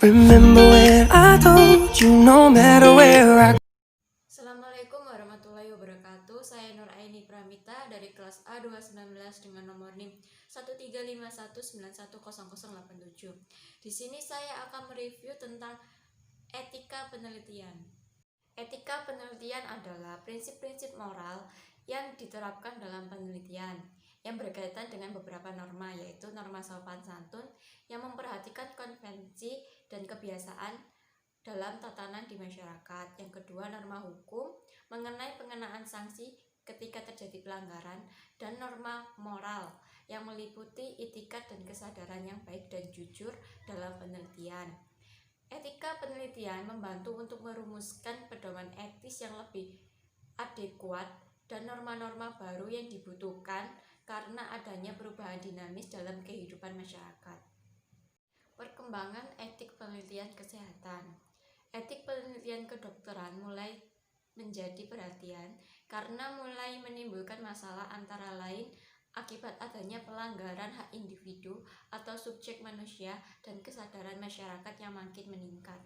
Remember when I told you no matter where I Assalamualaikum warahmatullahi wabarakatuh. Saya Nur Aini Pramita dari kelas A219 dengan nomor NIM 13519100087. Di sini saya akan mereview tentang etika penelitian. Etika penelitian adalah prinsip-prinsip moral yang diterapkan dalam penelitian yang berkaitan dengan beberapa norma, yaitu norma sopan santun yang memperhatikan konvensi dan kebiasaan dalam tatanan di masyarakat. Yang kedua, norma hukum mengenai pengenaan sanksi ketika terjadi pelanggaran, dan norma moral yang meliputi itikat dan kesadaran yang baik dan jujur dalam penelitian. Etika penelitian membantu untuk merumuskan pedoman etis yang lebih adekuat dan norma-norma baru yang dibutuhkan karena adanya perubahan dinamis dalam kehidupan masyarakat. Perkembangan etik penelitian kesehatan. Etik penelitian kedokteran mulai menjadi perhatian karena mulai menimbulkan masalah antara lain akibat adanya pelanggaran hak individu atau subjek manusia dan kesadaran masyarakat yang makin meningkat.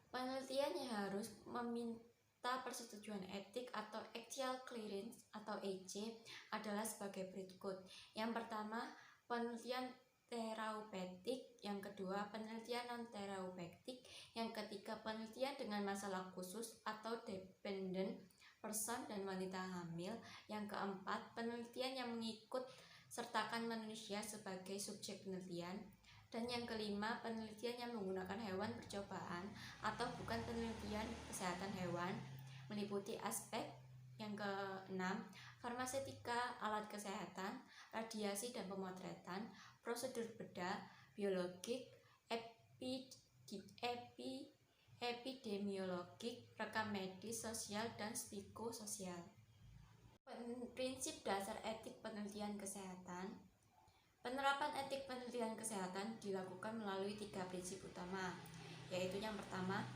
Penelitian yang harus meminta persetujuan etik atau ethical clearance atau EC adalah sebagai berikut. Yang pertama, penelitian terapeutik, yang kedua penelitian non-terapeutik, yang ketiga penelitian dengan masalah khusus atau dependent person dan wanita hamil, yang keempat penelitian yang mengikut sertakan manusia sebagai subjek penelitian, dan yang kelima penelitian yang menggunakan hewan percobaan atau bukan penelitian kesehatan hewan, meliputi aspek yang keenam farmaseutika, alat kesehatan, radiasi dan pemotretan, prosedur bedah, biologik, epidemiologik, rekam medis, sosial, dan psikososial. Prinsip dasar etik penelitian kesehatan. Penerapan etik penelitian kesehatan dilakukan melalui 3 prinsip utama, yaitu yang pertama,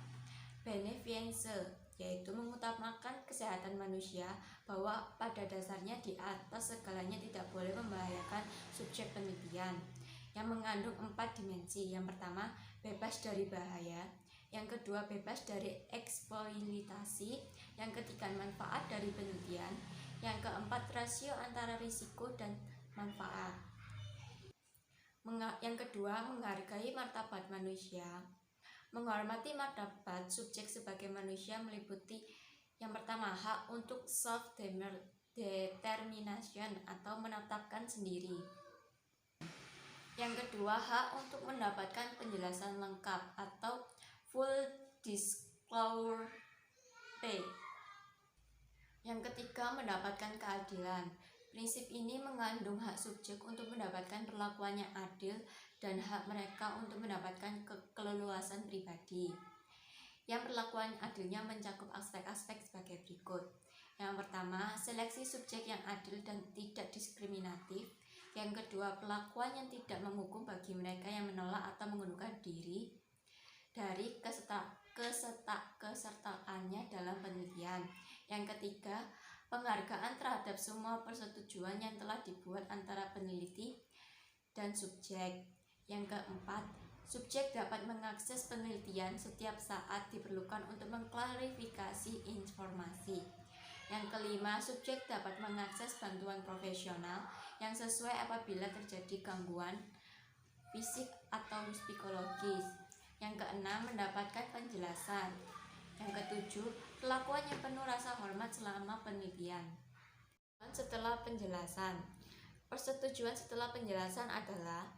beneficence, yaitu mengutamakan kesehatan manusia bahwa pada dasarnya di atas segalanya tidak boleh membahayakan subjek penelitian, yang mengandung 4 dimensi. Yang pertama, bebas dari bahaya, yang kedua bebas dari eksploitasi, yang ketiga manfaat dari penelitian, yang keempat rasio antara risiko dan manfaat. Yang kedua, menghargai martabat manusia. Menghormati martabat subjek sebagai manusia meliputi yang pertama, hak untuk self-determination atau menetapkan sendiri. Yang kedua, hak untuk mendapatkan penjelasan lengkap atau full disclosure. Yang ketiga, mendapatkan keadilan. Prinsip ini mengandung hak subjek untuk mendapatkan perlakuan yang adil dan hak mereka untuk mendapatkan keleluasan pribadi. Yang perlakuan adilnya mencakup aspek-aspek sebagai berikut. Yang pertama, seleksi subjek yang adil dan tidak diskriminatif. Yang kedua, perlakuan yang tidak menghukum bagi mereka yang menolak atau mengundurkan diri dari kesertaannya dalam penelitian. Yang ketiga, penghargaan terhadap semua persetujuan yang telah dibuat antara peneliti dan subjek. Yang keempat, subjek dapat mengakses penelitian setiap saat diperlukan untuk mengklarifikasi informasi. Yang kelima, subjek dapat mengakses bantuan profesional yang sesuai apabila terjadi gangguan fisik atau psikologis. Yang keenam, mendapatkan penjelasan. Yang ketujuh, perlakuan yang penuh rasa hormat selama penelitian. Setelah penjelasan, persetujuan setelah penjelasan adalah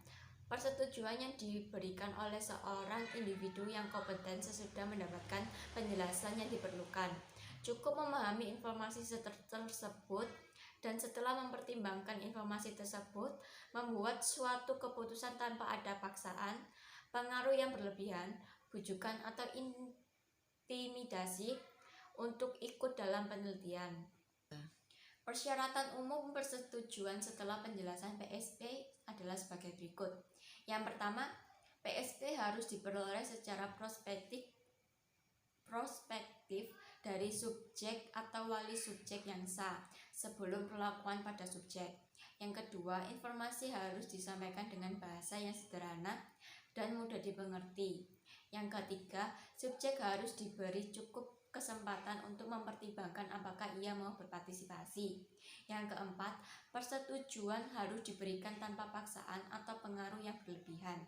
persetujuan yang diberikan oleh seorang individu yang kompeten sesudah mendapatkan penjelasan yang diperlukan. Cukup memahami informasi tersebut dan setelah mempertimbangkan informasi tersebut, membuat suatu keputusan tanpa ada paksaan, pengaruh yang berlebihan, bujukan atau intimidasi untuk ikut dalam penelitian. Persyaratan umum persetujuan setelah penjelasan PSP adalah sebagai berikut. Yang pertama, PSP harus diperoleh secara prospektif dari subjek atau wali subjek yang sah sebelum perlakuan pada subjek. Yang kedua, informasi harus disampaikan dengan bahasa yang sederhana dan mudah dimengerti. Yang ketiga, subjek harus diberi cukup kesempatan untuk mempertimbangkan apakah ia mau berpartisipasi. Yang keempat, persetujuan harus diberikan tanpa paksaan atau pengaruh yang berlebihan.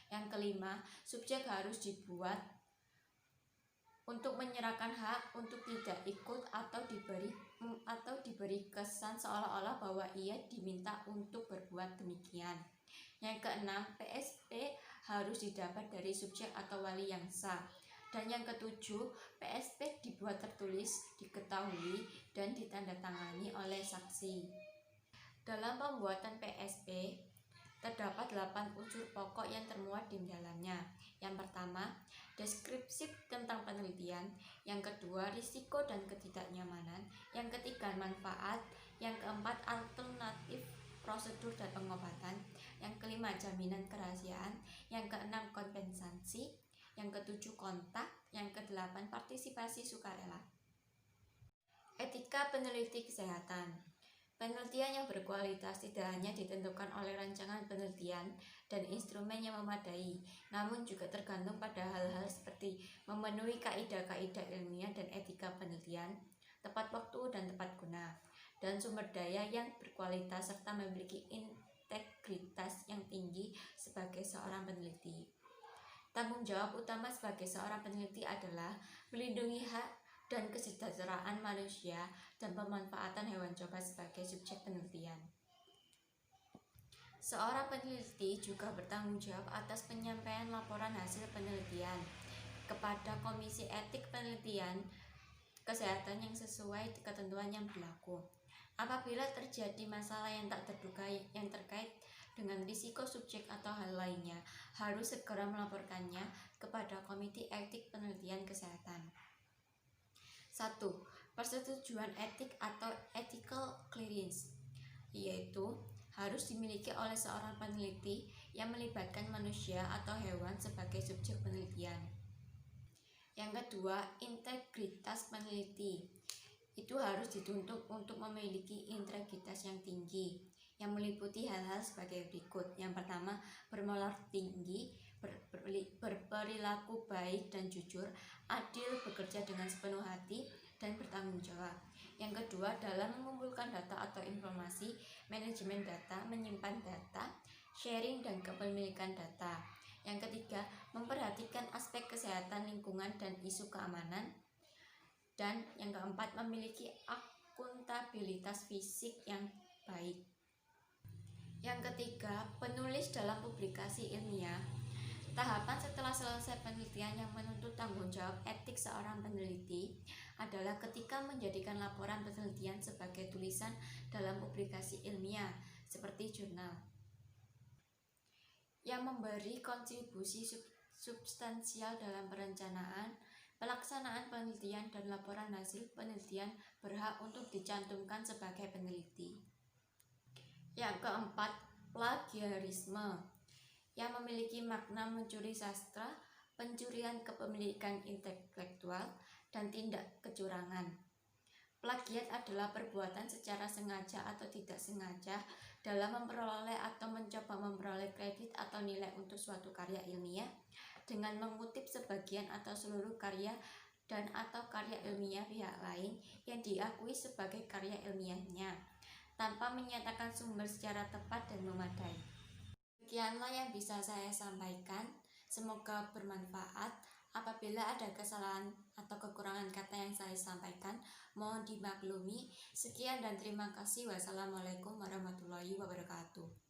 Yang kelima, subjek harus dibuat untuk menyerahkan hak untuk tidak ikut atau diberi kesan seolah-olah bahwa ia diminta untuk berbuat demikian. Yang keenam, PSP harus didapat dari subjek atau wali yang sah. Dan yang ketujuh, PSP dibuat tertulis, diketahui, dan ditandatangani oleh saksi. Dalam pembuatan PSP, terdapat 8 unsur pokok yang termuat di dalamnya. Yang pertama, deskripsi tentang penelitian. Yang kedua, risiko dan ketidaknyamanan. Yang ketiga, manfaat. Yang keempat, alternatif prosedur dan pengobatan. Yang kelima, jaminan kerahasiaan. Yang keenam, kompensasi. Yang ketujuh, kontak. Yang kedelapan, partisipasi sukarela. Etika peneliti kesehatan. Penelitian yang berkualitas tidak hanya ditentukan oleh rancangan penelitian dan instrumen yang memadai, namun juga tergantung pada hal-hal seperti memenuhi kaidah-kaidah ilmiah dan etika penelitian, tepat waktu dan tepat guna, dan sumber daya yang berkualitas serta memiliki integritas yang tinggi sebagai seorang peneliti. Tanggung jawab utama sebagai seorang peneliti adalah melindungi hak dan kesejahteraan manusia dan pemanfaatan hewan coba sebagai subjek penelitian. Seorang peneliti juga bertanggung jawab atas penyampaian laporan hasil penelitian kepada Komisi Etik Penelitian Kesehatan yang sesuai ketentuan yang berlaku. Apabila terjadi masalah yang tak terduga yang terkait dengan risiko subjek atau hal lainnya, harus segera melaporkannya kepada Komite Etik Penelitian Kesehatan. 1. Persetujuan etik atau ethical clearance, yaitu harus dimiliki oleh seorang peneliti yang melibatkan manusia atau hewan sebagai subjek penelitian. Yang kedua, integritas peneliti. Itu harus dituntut untuk memiliki integritas yang tinggi, yang meliputi hal-hal sebagai berikut. Yang pertama, bermoral tinggi, berperilaku baik dan jujur, adil, bekerja dengan sepenuh hati, dan bertanggung jawab. Yang kedua, dalam mengumpulkan data atau informasi, manajemen data, menyimpan data, sharing, dan kepemilikan data. Yang ketiga, memperhatikan aspek kesehatan lingkungan dan isu keamanan. Dan yang keempat, memiliki akuntabilitas fisik yang baik. Yang ketiga, penulis dalam publikasi ilmiah. Tahapan setelah selesai penelitian yang menuntut tanggung jawab etik seorang peneliti adalah ketika menjadikan laporan penelitian sebagai tulisan dalam publikasi ilmiah seperti jurnal, yang memberi kontribusi substansial dalam perencanaan, pelaksanaan penelitian, dan laporan hasil penelitian berhak untuk dicantumkan sebagai peneliti. Yang keempat, plagiarisme, yang memiliki makna mencuri sastra, pencurian kepemilikan intelektual, dan tindak kecurangan. Plagiat adalah perbuatan secara sengaja atau tidak sengaja dalam memperoleh atau mencoba memperoleh kredit atau nilai untuk suatu karya ilmiah dengan mengutip sebagian atau seluruh karya dan atau karya ilmiah pihak lain yang diakui sebagai karya ilmiahnya tanpa menyatakan sumber secara tepat dan memadai. Demikianlah yang bisa saya sampaikan. Semoga bermanfaat. Apabila ada kesalahan atau kekurangan kata yang saya sampaikan, mohon dimaklumi. Sekian dan terima kasih. Wassalamualaikum warahmatullahi wabarakatuh.